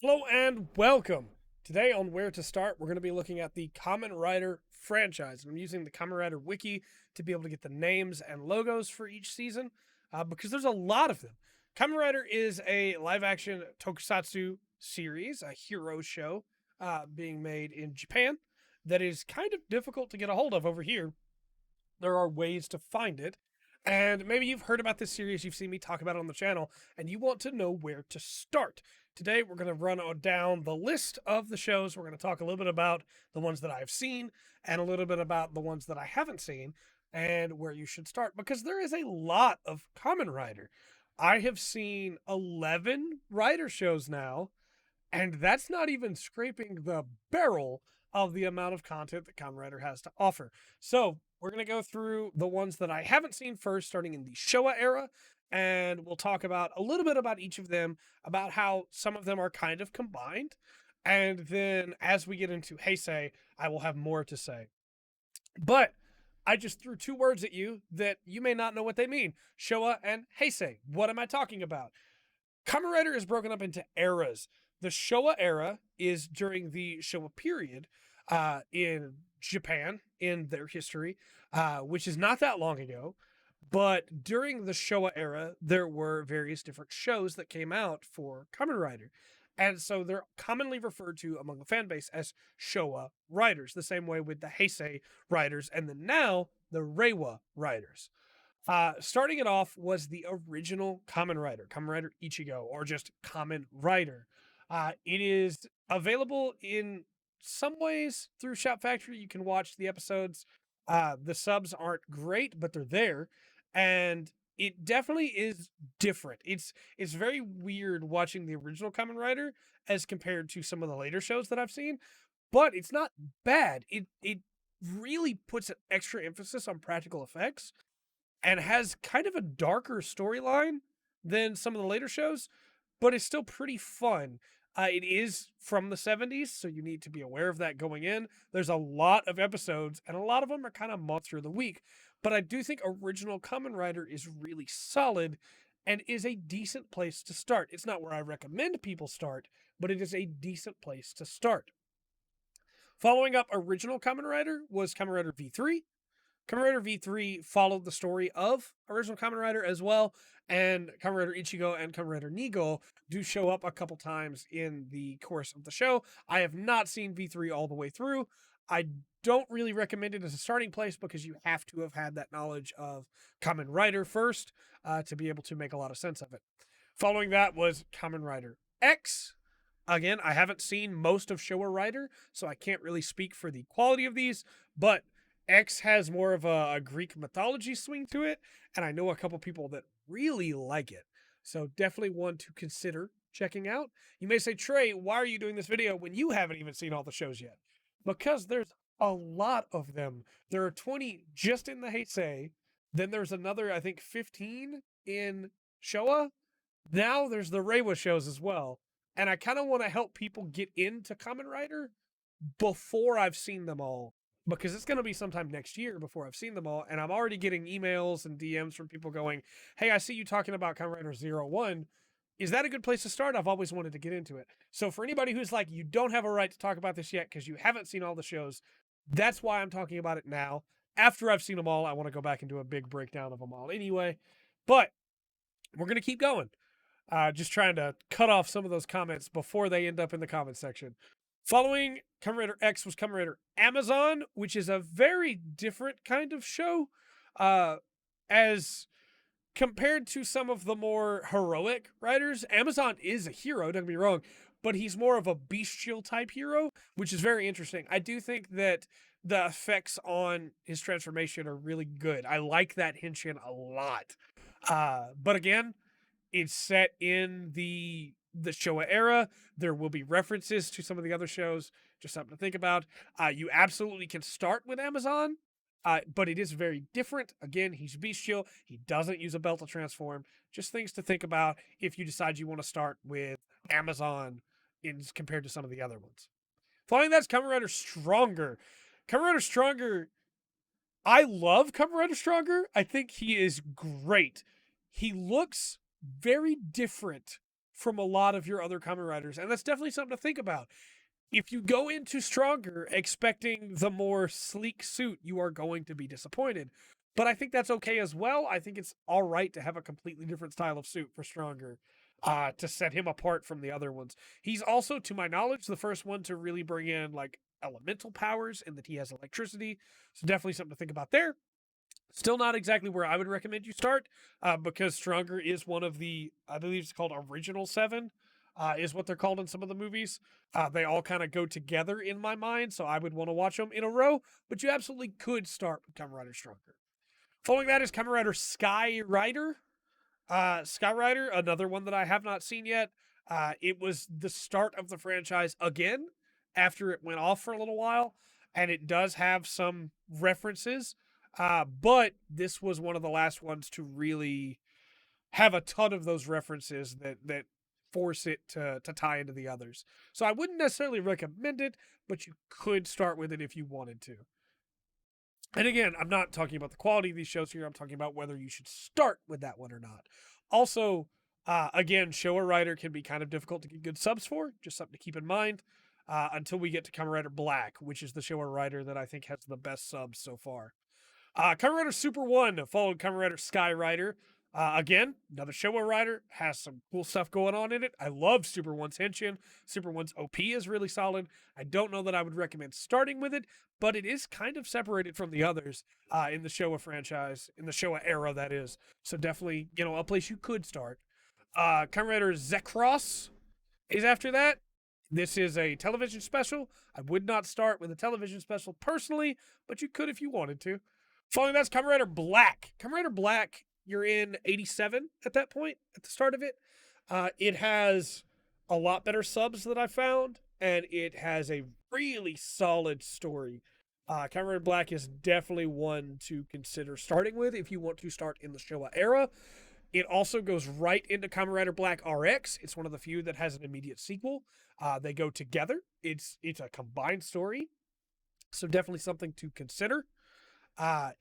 Hello and welcome. Today on Where to Start, we're going to be looking at the Kamen Rider franchise. I'm using the Kamen Rider wiki to be able to get the names and logos for each season because there's a lot of them. Kamen Rider is a live action tokusatsu series, a hero show being made in Japan that is kind of difficult to get a hold of over here. There are ways to find it. And maybe you've heard about this series, you've seen me talk about it on the channel, and you want to know where to start. Today, we're going to run down the list of the shows. We're going to talk a little bit about the ones that I've seen and a little bit about the ones that I haven't seen and where you should start because there is a lot of Kamen Rider. I have seen 11 Rider shows now, and that's not even scraping the barrel of the amount of content that Kamen Rider has to offer. So we're going to go through the ones that I haven't seen first, starting in the Showa era, and we'll talk about a little bit about each of them, about how some of them are kind of combined. And then as we get into Heisei, I will have more to say. But I just threw two words at you that you may not know what they mean. Showa and Heisei. What am I talking about? Kamen Rider is broken up into eras. The Showa era is during the Showa period in Japan in their history, which is not that long ago. But during the Showa era, there were various different shows that came out for Kamen Rider. And so they're commonly referred to among the fan base as Showa Riders, the same way with the Heisei Riders, and then now the Reiwa Riders. Starting it off was the original Kamen Rider Ichigo, or just Kamen Rider. It is available in some ways through Shout Factory. You can watch the episodes. The subs aren't great, but they're there, and it definitely is different. It's very weird watching the original Kamen Rider as compared to some of the later shows that I've seen, but it's not bad. It really puts an extra emphasis on practical effects and has kind of a darker storyline than some of the later shows, but it's still pretty fun. It is from the 70s, so you need to be aware of that going in. There's a lot of episodes, and a lot of them are kind of monster of the week. But I do think original Kamen Rider is really solid and is a decent place to start. It's not where I recommend people start, but it is a decent place to start. Following up original Kamen Rider was Kamen Rider V3. Kamen Rider V3 followed the story of original Kamen Rider as well, and Kamen Rider Ichigo and Kamen Rider Nigo do show up a couple times in the course of the show. I have not seen V3 all the way through. I don't really recommend it as a starting place because you have to have had that knowledge of Kamen Rider first to be able to make a lot of sense of it. Following that was Kamen Rider X. Again, I haven't seen most of Showa Rider, so I can't really speak for the quality of these, but X has more of a Greek mythology swing to it, and I know a couple people that really like it. So definitely one to consider checking out. You may say, Trey, why are you doing this video when you haven't even seen all the shows yet? Because there's a lot of them. There are 20 just in the Heisei. Then there's another, I think, 15 in Showa. Now there's the Reiwa shows as well. And I kind of want to help people get into Kamen Rider before I've seen them all because it's going to be sometime next year before I've seen them all. And I'm already getting emails and DMs from people going, hey, I see you talking about Kamen Rider Zero One. Is that a good place to start? I've always wanted to get into it. So for anybody who's like, you don't have a right to talk about this yet because you haven't seen all the shows, that's why I'm talking about it now. After I've seen them all, I want to go back and do a big breakdown of them all anyway. But we're going to keep going. Just trying to cut off some of those comments before they end up in the comment section. Following Kamen Rider X was Kamen Rider Amazon, which is a very different kind of show. As compared to some of the more heroic riders, Amazon is a hero, don't get me wrong, but he's more of a bestial type hero, which is very interesting. I do think that the effects on his transformation are really good. I like that henshin a lot. But again, it's set in the Showa era. There will be references to some of the other shows. Just something to think about. You absolutely can start with Amazon, but it is very different. Again, he's bestial. He doesn't use a belt to transform. Just things to think about if you decide you want to start with Amazon in compared to some of the other ones. Following that's Kamen Rider Stronger. Kamen Rider Stronger. I love Kamen Rider Stronger. I think he is great. He looks very different from a lot of your other Kamen Riders, and that's definitely something to think about. If you go into Stronger expecting the more sleek suit, you are going to be disappointed. But I think that's okay as well. I think it's all right to have a completely different style of suit for Stronger, to set him apart from the other ones. He's also, to my knowledge, the first one to really bring in like elemental powers and that he has electricity. So definitely something to think about there. Still not exactly where I would recommend you start, because Stronger is one of the, I believe it's called Original Seven, is what they're called in some of the movies. They all kind of go together in my mind, so I would want to watch them in a row, but you absolutely could start with Kamen Rider Stronger. Following that is Kamen Rider Sky Rider. Sky Rider, another one that I have not seen yet. It was the start of the franchise again after it went off for a little while, and it does have some references. But this was one of the last ones to really have a ton of those references that force it to tie into the others. So I wouldn't necessarily recommend it, but you could start with it if you wanted to. And again, I'm not talking about the quality of these shows here. I'm talking about whether you should start with that one or not. Also, again, Showa Rider can be kind of difficult to get good subs for. Just something to keep in mind. Until we get to Kamen Rider Black, which is the Showa Rider that I think has the best subs so far. Kamen Rider Super 1 followed Kamen Rider Sky Rider. Again, another Showa Rider, has some cool stuff going on in it. I love Super 1's Henshin. Super 1's OP is really solid. I don't know that I would recommend starting with it, but it is kind of separated from the others in the Showa franchise, in the Showa era, that is. So definitely, a place you could start. Kamen Rider Zekross is after that. This is a television special. I would not start with a television special personally, but you could if you wanted to. Following that's Kamen Rider Black. Kamen Rider Black, you're in 87 at that point, at the start of it. It has a lot better subs that I found, and it has a really solid story. Kamen Rider Black is definitely one to consider starting with if you want to start in the Showa era. It also goes right into Kamen Rider Black RX. It's one of the few that has an immediate sequel. They go together. It's a combined story, so definitely something to consider.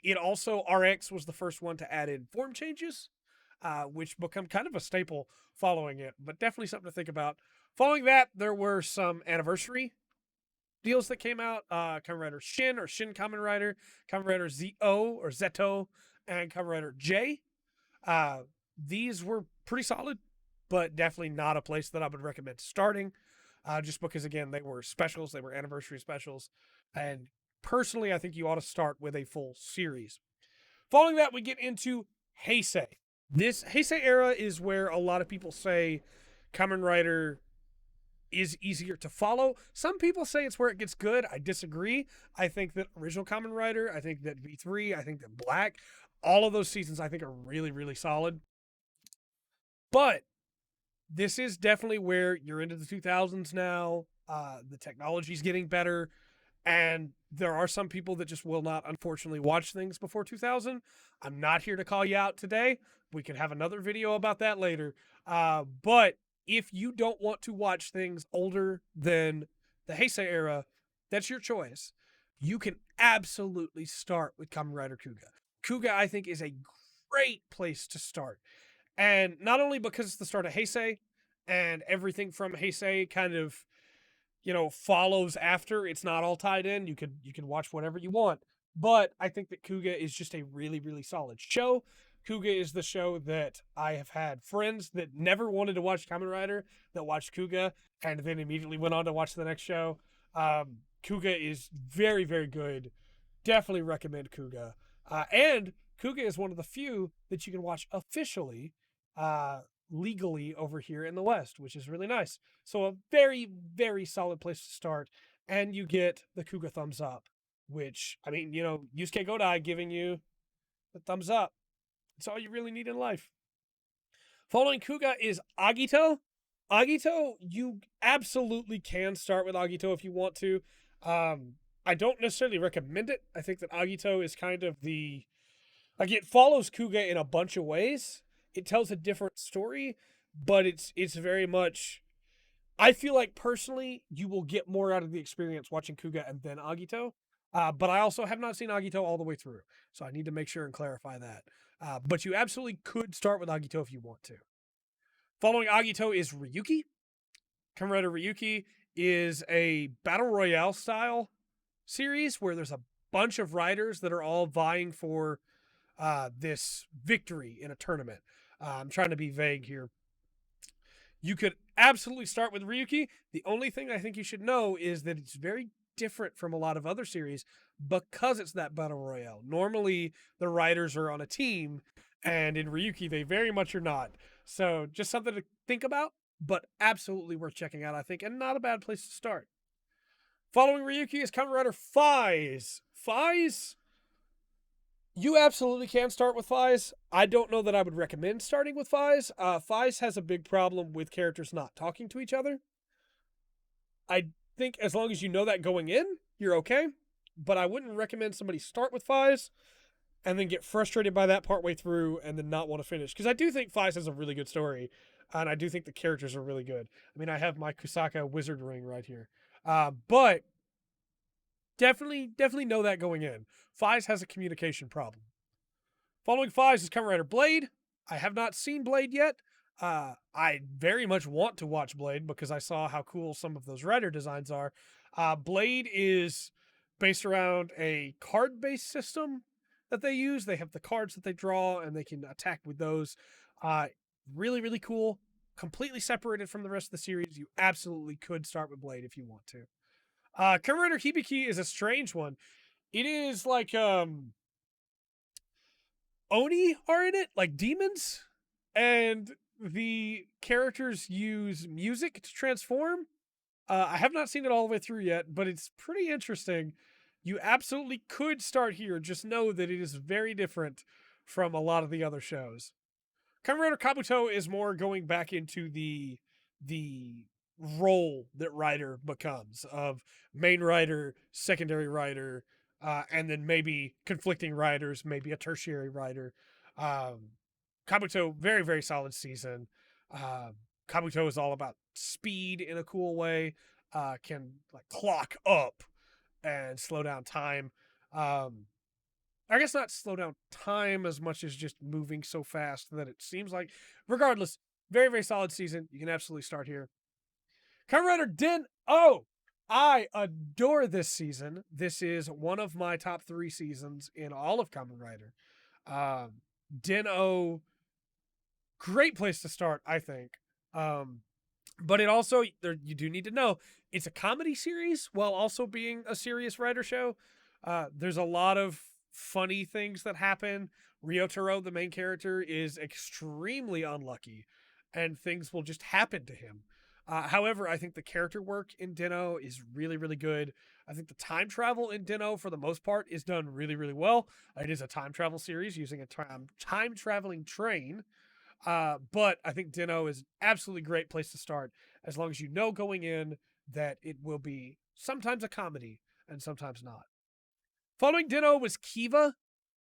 It also, RX was the first one to add in form changes, which become kind of a staple following it, but definitely something to think about. Following that, there were some anniversary deals that came out. Kamen Rider Shin or Shin Kamen Rider, Kamen Rider ZO or Zeto, and Kamen Rider J. These were pretty solid, but definitely not a place that I would recommend starting. Just because, again, they were specials, they were anniversary specials, and personally, I think you ought to start with a full series. Following that, we get into Heisei. This Heisei era is where a lot of people say Kamen Rider is easier to follow. Some people say it's where it gets good. I disagree. I think that original Kamen Rider, I think that V3, I think that Black, all of those seasons I think are really, really solid. But this is definitely where you're into the 2000s now. The technology's getting better. And there are some people that just will not, unfortunately, watch things before 2000. I'm not here to call you out today. We can have another video about that later. But if you don't want to watch things older than the Heisei era, that's your choice. You can absolutely start with Kamen Rider Kuga. Kuga, I think, is a great place to start. And not only because it's the start of Heisei, and everything from Heisei kind of follows after. It's not all tied in. You can watch whatever you want. But I think that Kuga is just a really, really solid show. Kuga is the show that I have had friends that never wanted to watch Kamen Rider that watched Kuga and then immediately went on to watch the next show. Kuga is very, very good. Definitely recommend Kuga. And Kuga is one of the few that you can watch officially, legally over here in the West, which is really nice. So a very, very solid place to start. And you get the Kuga thumbs up, which, I mean, Yusuke Godai giving you the thumbs up. That's all you really need in life. Following Kuga is Agito. Agito, you absolutely can start with Agito if you want to. I don't necessarily recommend it. I think that Agito is kind of it follows Kuga in a bunch of ways. It tells a different story, but it's very much, I feel like personally you will get more out of the experience watching Kuga and then Agito. But I also have not seen Agito all the way through, so I need to make sure and clarify that. But you absolutely could start with Agito if you want to. Following Agito is Ryuki. Kamen Rider Ryuki is a battle royale style series where there's a bunch of riders that are all vying for this victory in a tournament. I'm trying to be vague here. You could absolutely start with Ryuki. The only thing I think you should know is that it's very different from a lot of other series because it's that battle royale. Normally, the riders are on a team, and in Ryuki, they very much are not. So, just something to think about, but absolutely worth checking out, I think, and not a bad place to start. Following Ryuki is Kamen Rider Faiz. Faiz, you absolutely can start with Faiz. I don't know that I would recommend starting with Faiz. Faiz has a big problem with characters not talking to each other. I think as long as you know that going in, you're okay. But I wouldn't recommend somebody start with Faiz and then get frustrated by that partway through and then not want to finish. Because I do think Faiz has a really good story, and I do think the characters are really good. I mean, I have my Kusaka wizard ring right here. But definitely know that going in. Faiz has a communication problem. Following Faiz is Kamen Rider Blade. I have not seen Blade yet. I very much want to watch Blade because I saw how cool some of those rider designs are. Blade is based around a card-based system that they use. They have the cards that they draw, and they can attack with those. Really cool. Completely separated from the rest of the series. You absolutely could start with Blade if you want to. Kamen Rider Hibiki is a strange one. It is like Oni are in it, like demons, and the characters use music to transform. I have not seen it all the way through yet, but it's pretty interesting. You absolutely could start here. Just know that it is very different from a lot of the other shows. Kamen Rider Kabuto is more going back into the role that Rider becomes of main writer, secondary writer, and then maybe conflicting writers, maybe a tertiary writer. Kabuto, very solid season. Kabuto is all about speed in a cool way. Can like clock up and slow down time. I guess not slow down time as much as just moving so fast that it seems like. Regardless, very solid season. You can absolutely start here. Kamen Rider Den. Oh, I adore this season. This is one of my top 3 seasons in all of Kamen Rider. Den-O, great place to start, I think. But it also, you do need to know, it's a comedy series while also being a serious Rider show. There's a lot of funny things that happen. Ryotaro, the main character, is extremely unlucky, and things will just happen to him. However, I think the character work in Den-O is really good. I think the time travel in Den-O, for the most part, is done really well. It is a time travel series using a time traveling train. But I think Den-O is an absolutely great place to start, as long as you know going in that it will be sometimes a comedy and sometimes not. Following Den-O was Kiva.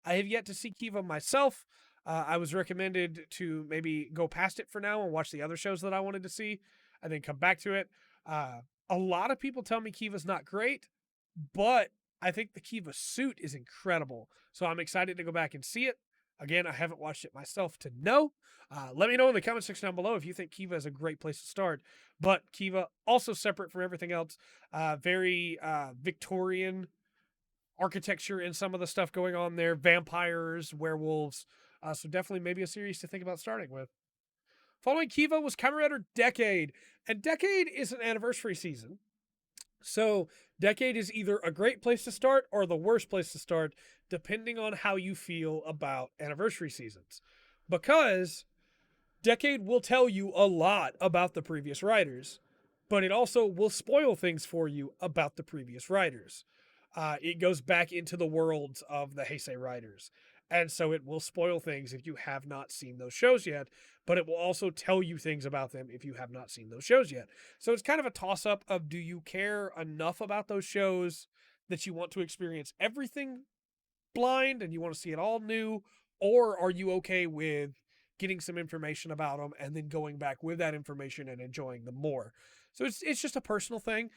I have yet to see Kiva myself. I was recommended to maybe go past it for now and watch the other shows that I wanted to see and then come back to it. A lot of people tell me Kiva's not great, but I think the Kiva suit is incredible. So I'm excited to go back and see it. Again, I haven't watched it myself to know. Let me know in the comment section down below if you think Kiva is a great place to start. But Kiva, also separate from everything else, very Victorian architecture and some of the stuff going on there, vampires, werewolves. So definitely maybe a series to think about starting with. Following Kiva was Kamen Rider Decade, and Decade is an anniversary season. So Decade is either a great place to start or the worst place to start, depending on how you feel about anniversary seasons. Because Decade will tell you a lot about the previous writers, but it also will spoil things for you about the previous writers. It goes back into the worlds of the Heisei writers. And so it will spoil things if you have not seen those shows yet, but it will also tell you things about them if you have not seen those shows yet. So it's kind of a toss up of, do you care enough about those shows that you want to experience everything blind and you want to see it all new? Or are you okay with getting some information about them and then going back with that information and enjoying them more? So it's just a personal thing.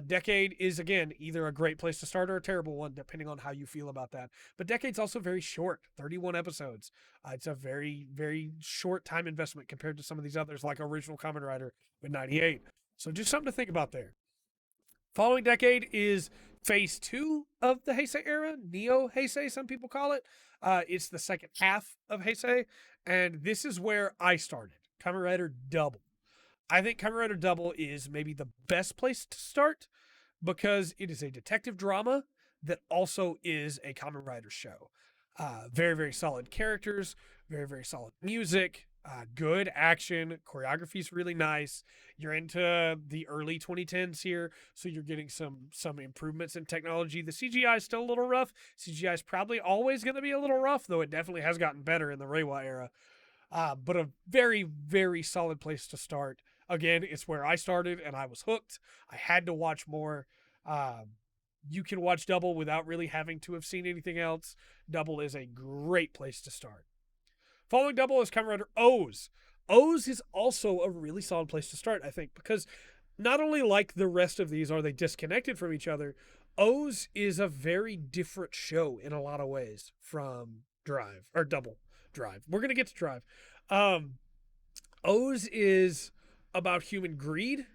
Decade is again either a great place to start or a terrible one, depending on how you feel about that. But Decade's also very short, 31 episodes. It's a very short time investment compared to some of these others, like Original Kamen Rider with 98. So just something to think about there. Following Decade is phase two of the Heisei era, Neo Heisei, some people call it. It's the second half of Heisei, and this is where I started. Kamen Rider Double. I think Kamen Rider Double is maybe the best place to start because it is a detective drama that also is a Kamen Rider show. Very solid characters, very solid music, good action, choreography is really nice. You're into the early 2010s here, so you're getting some improvements in technology. The CGI is still a little rough. CGI is probably always going to be a little rough, though it definitely has gotten better in the Reiwa era. But a very solid place to start. Again, it's where I started and I was hooked. I had to watch more. You can watch Double without really having to have seen anything else. Double is a great place to start. Following Double is Kamen Rider O's. O's is also a really solid place to start, I think, because not only like the rest of these are they disconnected from each other, O's is a very different show in a lot of ways from Drive or Double Drive. We're gonna get to Drive. Um, O's is about human greed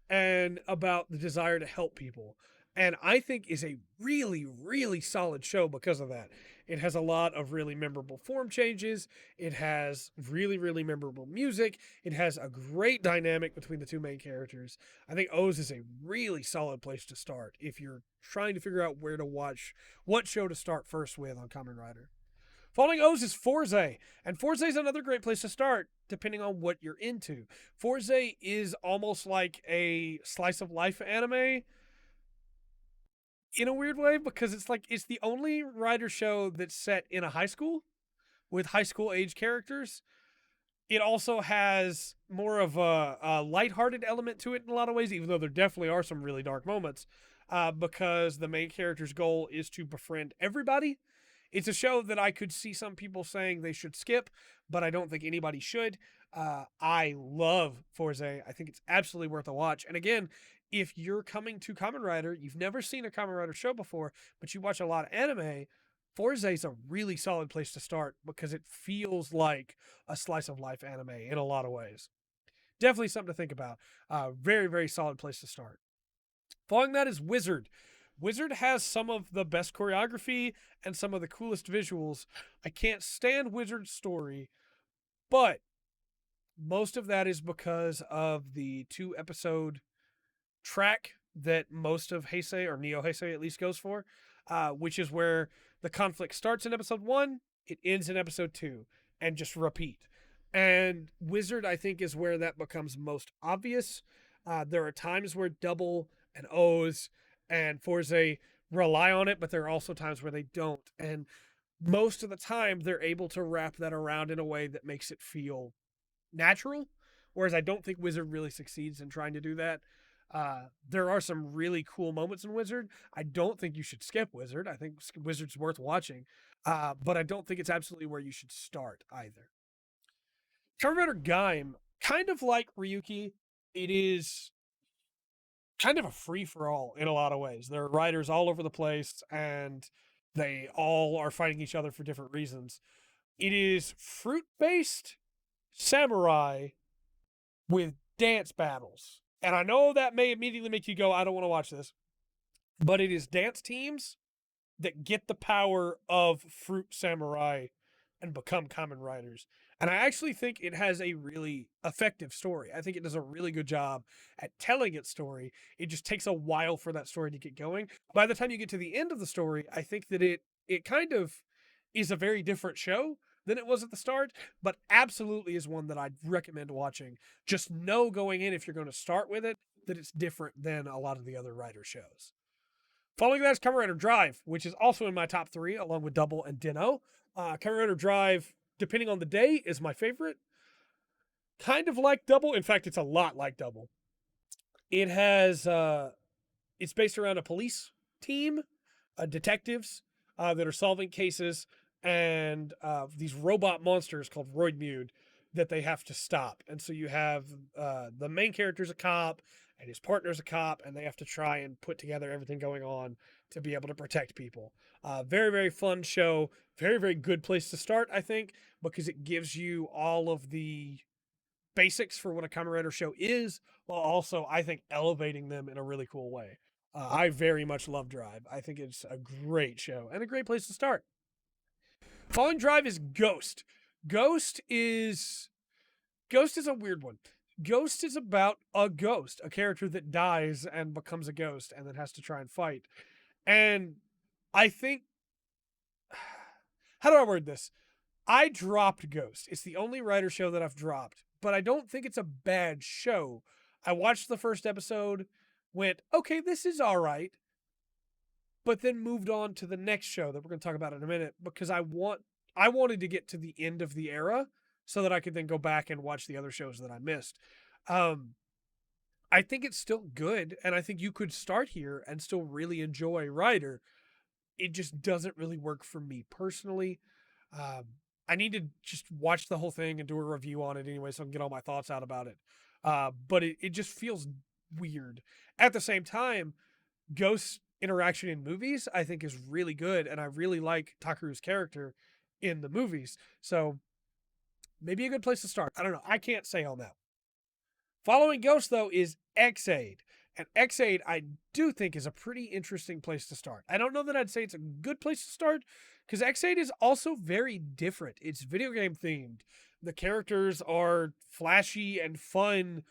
and about the desire to help people. And I think is a really solid show because of that. It has a lot of really memorable form changes. It has really memorable music. It has a great dynamic between the two main characters. I think O's is a really solid place to start if you're trying to figure out where to watch, what show to start first with on Kamen Rider. Following O's is Fourze, and Fourze is another great place to start, depending on what you're into. Fourze is almost like a slice of life anime in a weird way because it's the only rider show that's set in a high school with high school age characters. It also has more of a lighthearted element to it in a lot of ways, even though there definitely are some really dark moments. Because the main character's goal is to befriend everybody. It's a show that I could see some people saying they should skip, but I don't think anybody should. I love Fourze. I think it's absolutely worth a watch. And again, if you're coming to Kamen Rider, you've never seen a Kamen Rider show before, but you watch a lot of anime, Fourze is a really solid place to start because it feels like a slice of life anime in a lot of ways. Definitely something to think about. Very solid place to start. Following that is Wizard. Wizard has some of the best choreography and some of the coolest visuals. I can't stand Wizard's story, but most of that is because of the 2 episode track that most of Heisei or Neo Heisei at least goes for, which is where the conflict starts in episode 1, it ends in episode 2, and just repeat. And Wizard, I think, is where that becomes most obvious. There are times where Double and O's and Fourze rely on it, but there are also times where they don't. And most of the time, they're able to wrap that around in a way that makes it feel natural. Whereas I don't think Wizard really succeeds in trying to do that. There are some really cool moments in Wizard. I don't think you should skip Wizard. I think Wizard's worth watching. But I don't think it's absolutely where you should start either. Kamen Rider Gaim, kind of like Ryuki, it is kind of a free for all in a lot of ways. There are riders all over the place, and they all are fighting each other for different reasons. It is fruit based samurai with dance battles. And I know that may immediately make you go, I don't want to watch this. But it is dance teams that get the power of fruit samurai and become Kamen Riders. And I actually think it has a really effective story. I think it does a really good job at telling its story. It just takes a while for that story to get going. By the time you get to the end of the story, I think that it kind of is a very different show than it was at the start, but absolutely is one that I'd recommend watching. Just know going in, if you're going to start with it, that it's different than a lot of the other Rider shows. Following that is Kamen Rider Drive, which is also in my top 3, along with Double and Dino. Kamen Rider Drive, depending on the day, is my favorite. Kind of like Double. In fact, it's a lot like Double. It has, it's based around a police team, detectives that are solving cases, and these robot monsters called Roidmude that they have to stop. And so you have the main character's a cop and his partner's a cop, and they have to try and put together everything going on to be able to protect people. Very, very fun show. Very, very good place to start, I think, because it gives you all of the basics for what a Kamen Rider show is, while also, I think, elevating them in a really cool way. I very much love Drive. I think it's a great show and a great place to start. Following Drive is Ghost. Ghost is Ghost is a weird one. Ghost is about a ghost, a character that dies and becomes a ghost and then has to try and fight. And I think how do I word this? I dropped Ghost. It's the only Rider show that I've dropped, but I don't think it's a bad show. I watched the first episode, went, okay, this is all right, but then moved on to the next show that we're going to talk about in a minute because I wanted to get to the end of the era so that I could then go back and watch the other shows that I missed. Um, I think it's still good, and I think you could start here and still really enjoy Rider. It just doesn't really work for me personally. Um, I need to just watch the whole thing and do a review on it anyway so I can get all my thoughts out about it. But it just feels weird. At the same time, Ghost's interaction in movies, I think, is really good, and I really like Takeru's character in the movies. So maybe a good place to start. I don't know. I can't say on that. Following Ghost, though, is Ex-Aid. And Ex-Aid, I do think, is a pretty interesting place to start. I don't know that I'd say it's a good place to start, because Ex-Aid is also very different. It's video game themed. The characters are flashy and fun,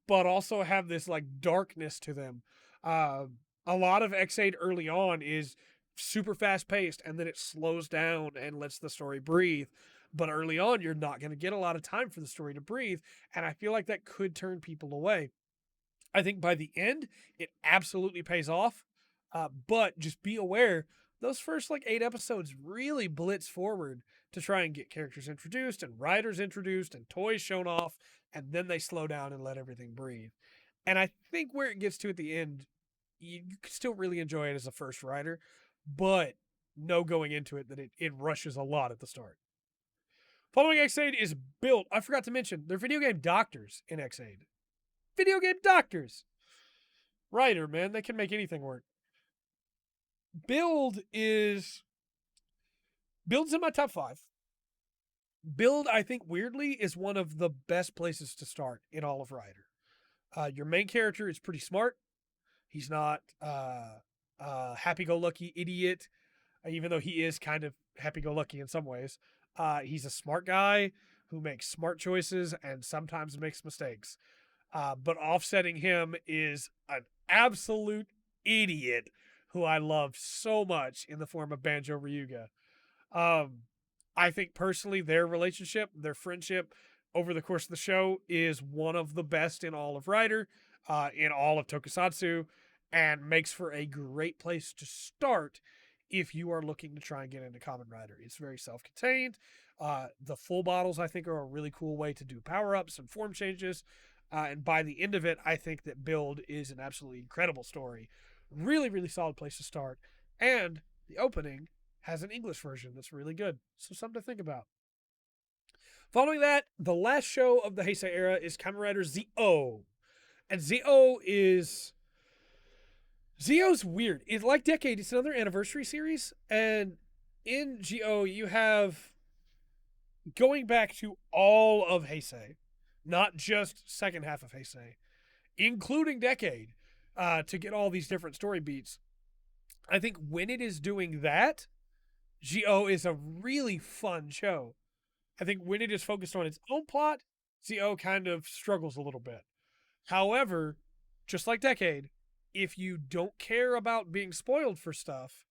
but also have this like darkness to them. A lot of Ex-Aid early on is super fast paced, and then it slows down and lets the story breathe. But early on, you're not going to get a lot of time for the story to breathe, and I feel like that could turn people away. I think by the end, it absolutely pays off. But just be aware, those first like 8 episodes really blitz forward to try and get characters introduced and riders introduced and toys shown off, and then they slow down and let everything breathe. And I think where it gets to at the end, you can still really enjoy it as a first rider, but know going into it that it rushes a lot at the start. Following Ex-Aid is Build. I forgot to mention, they're video game doctors in Ex-Aid. Video game doctors. Rider, man, they can make anything work. Build's in my top 5. Build, I think, weirdly, is one of the best places to start in all of Rider. Your main character is pretty smart. He's not happy-go-lucky idiot, even though he is kind of happy-go-lucky in some ways. He's a smart guy who makes smart choices and sometimes makes mistakes. But offsetting him is an absolute idiot who I love so much in the form of Banjo Ryuga. I think personally their relationship, their friendship over the course of the show is one of the best in all of Rider, in all of Tokusatsu, and makes for a great place to start if you are looking to try and get into Kamen Rider. It's very self-contained. The full bottles, I think, are a really cool way to do power-ups and form changes. And by the end of it, I think that Build is an absolutely incredible story. Really, really solid place to start. And the opening has an English version that's really good. So something to think about. Following that, the last show of the Heisei era is Kamen Rider Z-O. And Z-O's weird. It's like Decade. It's another anniversary series. And in Z-O, you have going back to all of Heisei, not just second half of Heisei, including Decade, to get all these different story beats. I think when it is doing that, Z-O is a really fun show. I think when it is focused on its own plot, Z-O kind of struggles a little bit. However, just like Decade, if you don't care about being spoiled for stuff,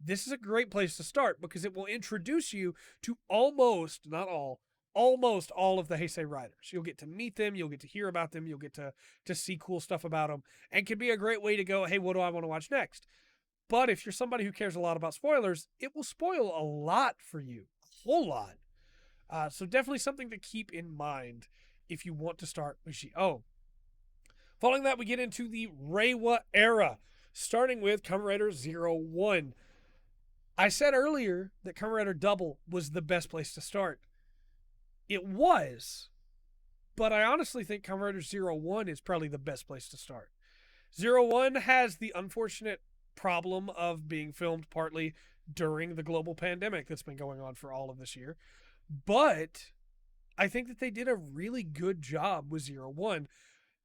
this is a great place to start because it will introduce you to almost, not all, almost all of the Heisei riders. You'll get to meet them, you'll get to hear about them, you'll get to see cool stuff about them, and can be a great way to go, hey, what do I want to watch next? But if you're somebody who cares a lot about spoilers, it will spoil a lot for you, a whole lot. So definitely something to keep in mind if you want to start with Z-O. Following that, we get into the Reiwa era, starting with Kamen Rider 01. I said earlier that Kamen Rider Double was the best place to start. It was, but I honestly think Kamen Rider Zero One is probably the best place to start. Zero One has the unfortunate problem of being filmed partly during the global pandemic that's been going on for all of this year. But I think that they did a really good job with Zero One.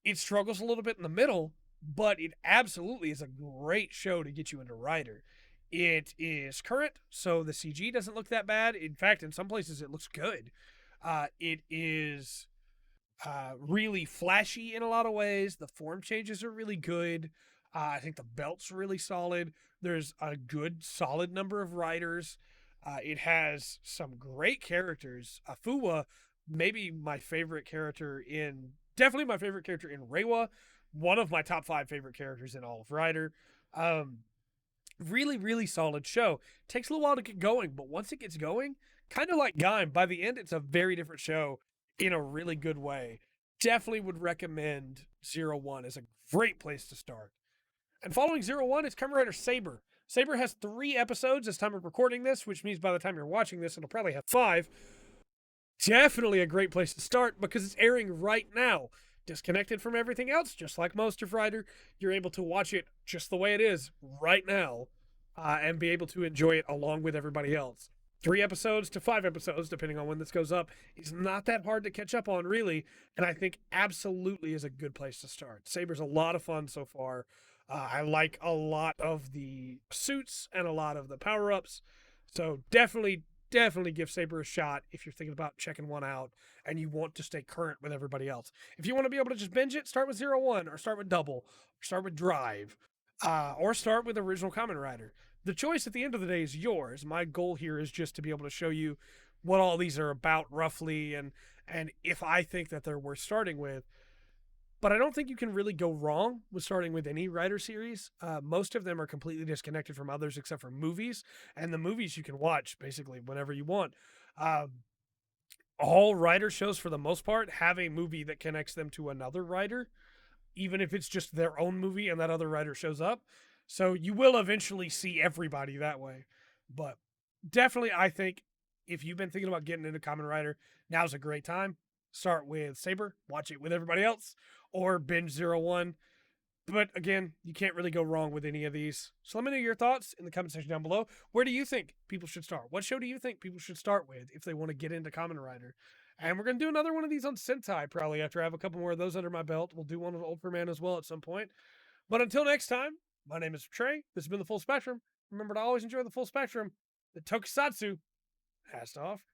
It struggles a little bit in the middle, but it absolutely is a great show to get you into Rider. It is current, so the CG doesn't look that bad. In fact, in some places, it looks good. It is really flashy in a lot of ways. The form changes are really good. I think the belt's really solid. There's a good, solid number of riders. It has some great characters. Afua, maybe my favorite character in, definitely my favorite character in Reiwa. One of my top 5 favorite characters in all of Rider. Um, Really, really solid show. Takes a little while to get going, but once it gets going, kind of like Gaim, by the end, it's a very different show in a really good way. Definitely would recommend Zero One as a great place to start. And following Zero One is Kamen Rider Saber. Saber has 3 episodes as time of recording this, which means by the time you're watching this, it'll probably have 5. Definitely a great place to start because it's airing right now. Disconnected from everything else, just like most of Rider, you're able to watch it just the way it is right now and be able to enjoy it along with everybody else. 3 episodes to 5 episodes, depending on when this goes up, is not that hard to catch up on, really, and I think absolutely is a good place to start. Saber's a lot of fun so far. I like a lot of the suits and a lot of the power ups, so definitely give Saber a shot if you're thinking about checking one out and you want to stay current with everybody else. If you want to be able to just binge it, start with Zero One or start with Double or start with Drive or start with Original Kamen Rider. The choice at the end of the day is yours. My goal here is just to be able to show you what all these are about roughly and if I think that they're worth starting with. But I don't think you can really go wrong with starting with any Rider series. Most of them are completely disconnected from others except for movies, and the movies you can watch basically whenever you want. All Rider shows, for the most part, have a movie that connects them to another Rider, even if it's just their own movie and that other Rider shows up. So you will eventually see everybody that way. But definitely, I think if you've been thinking about getting into Kamen Rider, now's a great time. Start with Saber, watch it with everybody else, or binge Zero One. But again, you can't really go wrong with any of these. So let me know your thoughts in the comment section down below. Where do you think people should start? What show do you think people should start with if they want to get into Kamen Rider? And we're going to do another one of these on Sentai probably after I have a couple more of those under my belt. We'll do one on Ultraman as well at some point. But until next time, my name is Trey. This has been The Full Spectrum. Remember to always enjoy the full spectrum. The Tokusatsu has to offer.